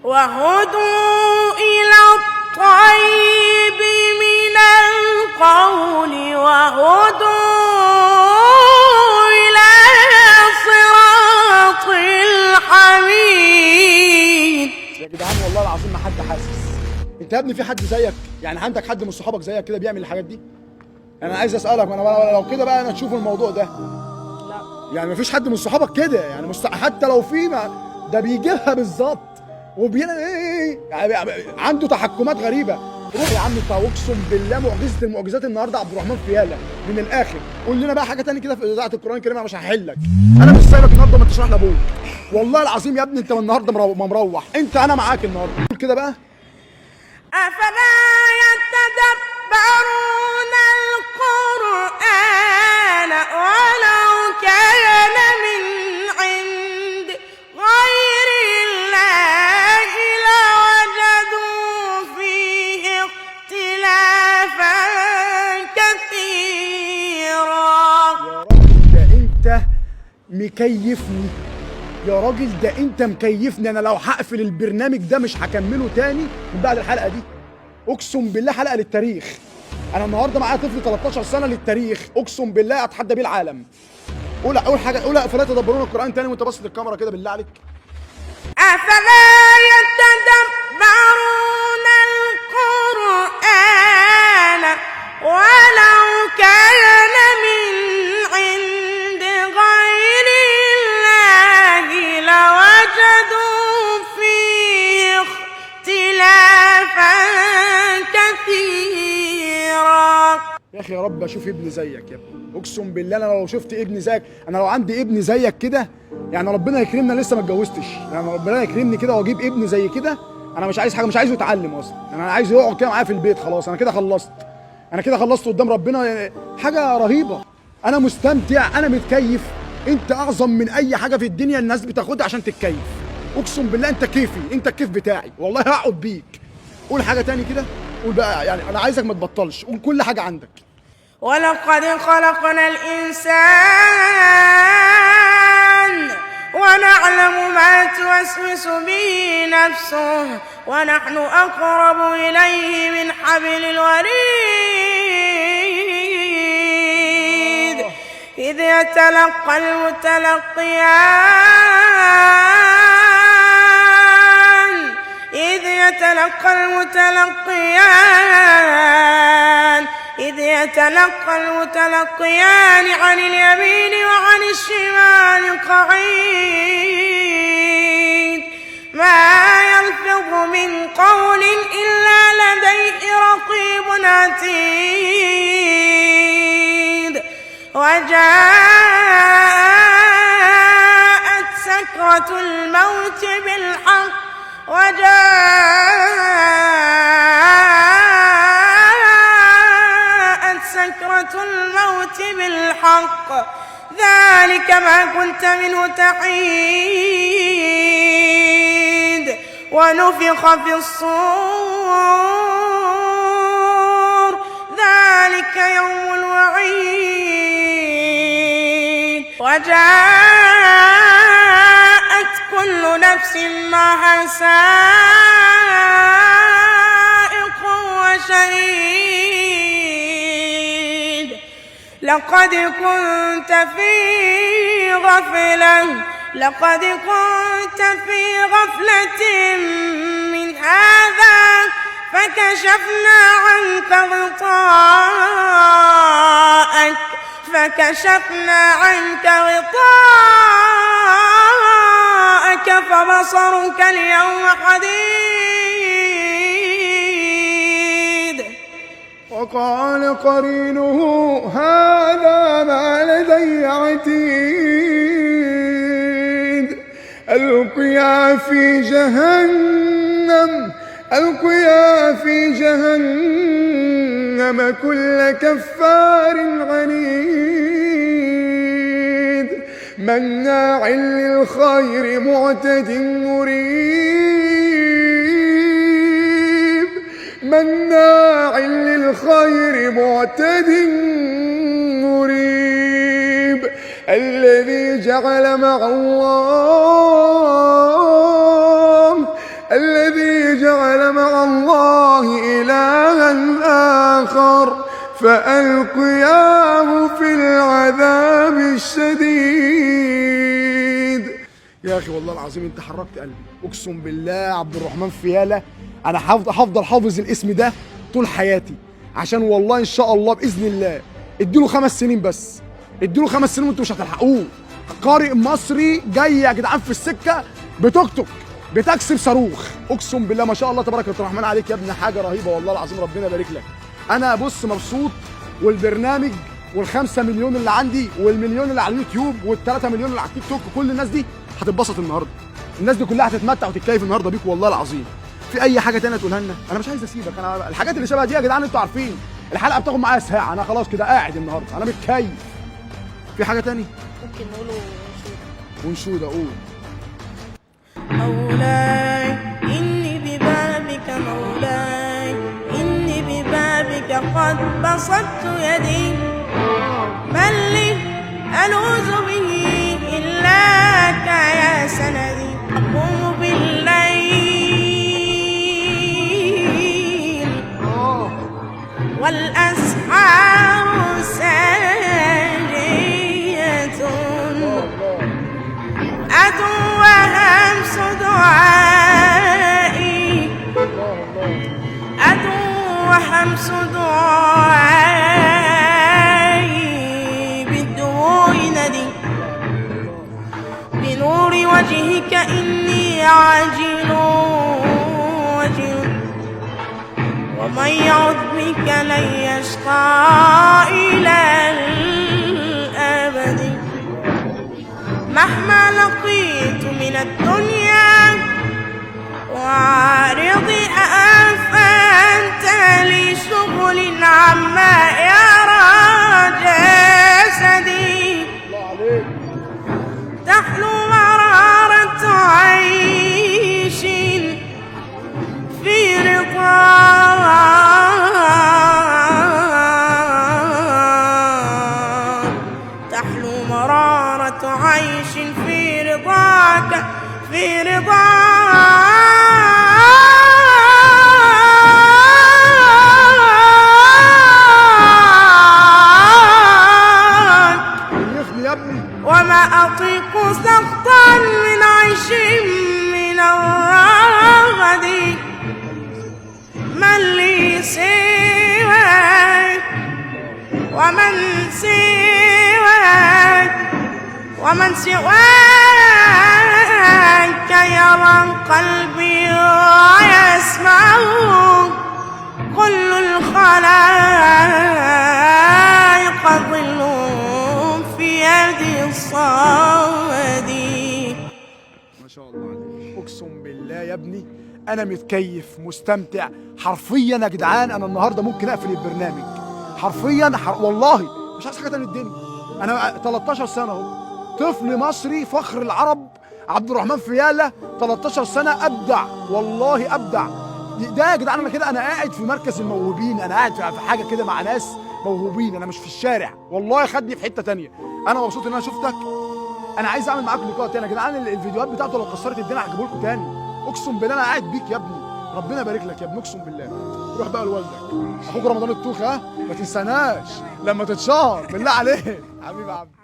وهدوا إلى الطيب من القول وهدوا إلى صراط الحميد. يا جدعان والله العظيم ما حد حاسس. انت يا ابني في حد زيك؟ يعني عندك حد من صحابك زيك كده بيعمل الحاجات دي؟ انا عايز اسالك، انا لو كده بقى انا تشوف الموضوع ده. لا يعني مفيش حد من صحابك كده؟ يعني حتى لو في، ما ده بيجيبها بالظبط يعني عنده تحكمات غريبه. روح يا عم انت، اقسم بالله معجزه المعجزات النهارده عبد الرحمن فياله من الاخر. قول لنا بقى حاجه تاني كده في اذاعه القران الكريم، انا مش هحلك. انا مش سايبك النهارده ما تشرح لابوك. والله العظيم يا ابني انت النهارده مروح انت، انا معاك النهارده. قول كده بقى. أفلا يتدبرون القرآن ولو كان من عند غير الله لوجدوا فيه اختلافا كثيرا. يا راجل ده انت مكيفني، يا راجل ده انت مكيفني. انا لو هقفل البرنامج ده مش هكمله تاني من بعد الحلقه دي. اقسم بالله حلقه للتاريخ. انا النهارده معايا طفل 13 سنه للتاريخ، اقسم بالله اتحدى بيه العالم. قول حاجه، قول افلا يتدبرون القران تاني وانت باصص للكاميرا كده بالله عليك. أفلا يتدبرون القرآن ولو كان من عند غير الله لوجدوا فيه اختلافا كثيرا. يا اخي يا رب اشوف ابن زيك يا ابني. اقسم بالله انا لو شفت ابن زيك، انا لو عندي ابن زيك كده، يعني ربنا يكرمنا لسه ما اتجوزتش، يعني ربنا يكرمني كده واجيب ابن زي كده. انا مش عايز حاجه، مش عايزه يتعلم اصلا، يعني انا عايزه يقعد كده معايا في البيت. خلاص انا كده خلصت، انا كده خلصت قدام ربنا. يعني حاجه رهيبه. انا مستمتع، انا متكيف. انت اعظم من اي حاجه في الدنيا الناس بتاخدها عشان تتكيف. اقسم بالله انت كيفي، انت الكيف بتاعي، والله هقعد بيك. قول حاجه تاني كده، قول بقى. يعني انا عايزك ما تبطلش، قول كل حاجه عندك. ولقد خلقنا الإنسان ونعلم ما توسوس به نفسه ونحن أقرب إليه من حبل الوريد إذ يتلقى المتلقيان عن اليمين وعن الشمال قعيد ما يلفظ من قول إلا لديه رقيب عتيد وجاءت سكرة الموت بالحق ذلك ما كنت منه تحيد ونفخ في الصور ذلك يوم الوعيد وجاءت كل نفس معها سائق وشهيد لقد كنت في غفلة من هذا فكشفنا عنك غطاءك فبصرك اليوم حديد. وقال قرينه هذا ما لدي عتيد ألقيا في جهنم كل كفار عنيد مناع للخير معتد مريب الذي جعل مع الله الذي جعل مع الله إلها آخر فألقياه في العذاب الشديد. يا أخي والله العظيم أنت حركت قلبي، أقسم بالله عبد الرحمن فيالة أنا هفضل حافظ الاسم ده طول حياتي، عشان والله إن شاء الله بإذن الله اديله 5 سنين بس، اديله 5 سنين وأنتوا مش هتلحقوه. قارئ مصري جاي يا جدعان في السكة بتوك توك بتاكسي بصاروخ، اقسم بالله ما شاء الله تبارك الرحمن عليك يا ابني، حاجه رهيبه والله العظيم، ربنا يبارك لك. انا بص مبسوط، والبرنامج وال5 مليون اللي عندي والمليون اللي على اليوتيوب وال3 مليون اللي على التيك توك، كل الناس دي هتتبسط النهارده، الناس دي كلها هتتمتع وتتكيف النهارده بيك والله العظيم. في اي حاجه تانية تقولها لنا؟ انا مش عايز اسيبك، انا الحاجات اللي شبه دي يا جدعان انتوا عارفين الحلقه بتاخد معايا ساعه، انا خلاص كده قاعد النهارده انا متكيف. في حاجه تاني؟ ممكن نقوله ونشوده قول. مولاي إني ببابك، مولاي إني ببابك قد بسطت يدي، من لي ألوذ به إلاك يا سندي. أقوم بالليل والأسحار ساجية، أدعو وهمس دعائي، أدعو وهمس دعائي بالدموع ندي، بنور وجهك إني عاجل وجل، ومن يعذ بك لن يشقى إلى الأبد. مهما لقيت من الدنيا وعارض أنت لي شغل عما يرى جسدي، تحلو مرارة عيش في رضا، تحلو مرارة عيش في رضاك، في رضاك. يا ابني وما أطيق سخطا من عيش من الرغد، من لي سواك ومن سواك، ومن سواك يرى قلبي ويسمعه كل الخلائق، ظل في يد الصمد. ما شاء الله عليك، اقسم بالله يا ابني انا متكيف مستمتع حرفيا يا جدعان. انا النهارده ممكن اقفل البرنامج حرفيا والله مش عايز حاجه تاني الدنيا. انا 13 سنه اهو، طفل مصري فخر العرب عبد الرحمن فيالة، 13 سنه ابدع والله ابدع. ده يا جدعان انا كده انا قاعد في مركز الموهوبين، انا قاعد في حاجه كده مع ناس موهوبين، انا مش في الشارع والله، خدني في حته تانيه. انا مبسوط ان انا شفتك، انا عايز اعمل معاك لقاء تاني يا جدعان. الفيديوهات بتاعته لو كسرت الدنيا هجيبه لكم تاني، اقسم بالله انا قاعد بيك يا ابني، ربنا يبارك لك يا ابني اقسم بالله. روح بقى لوالدك، اخوك رمضان الطوخ، ها ما تنساناش لما تتشهر بالله عليك حبيبي يا عبد.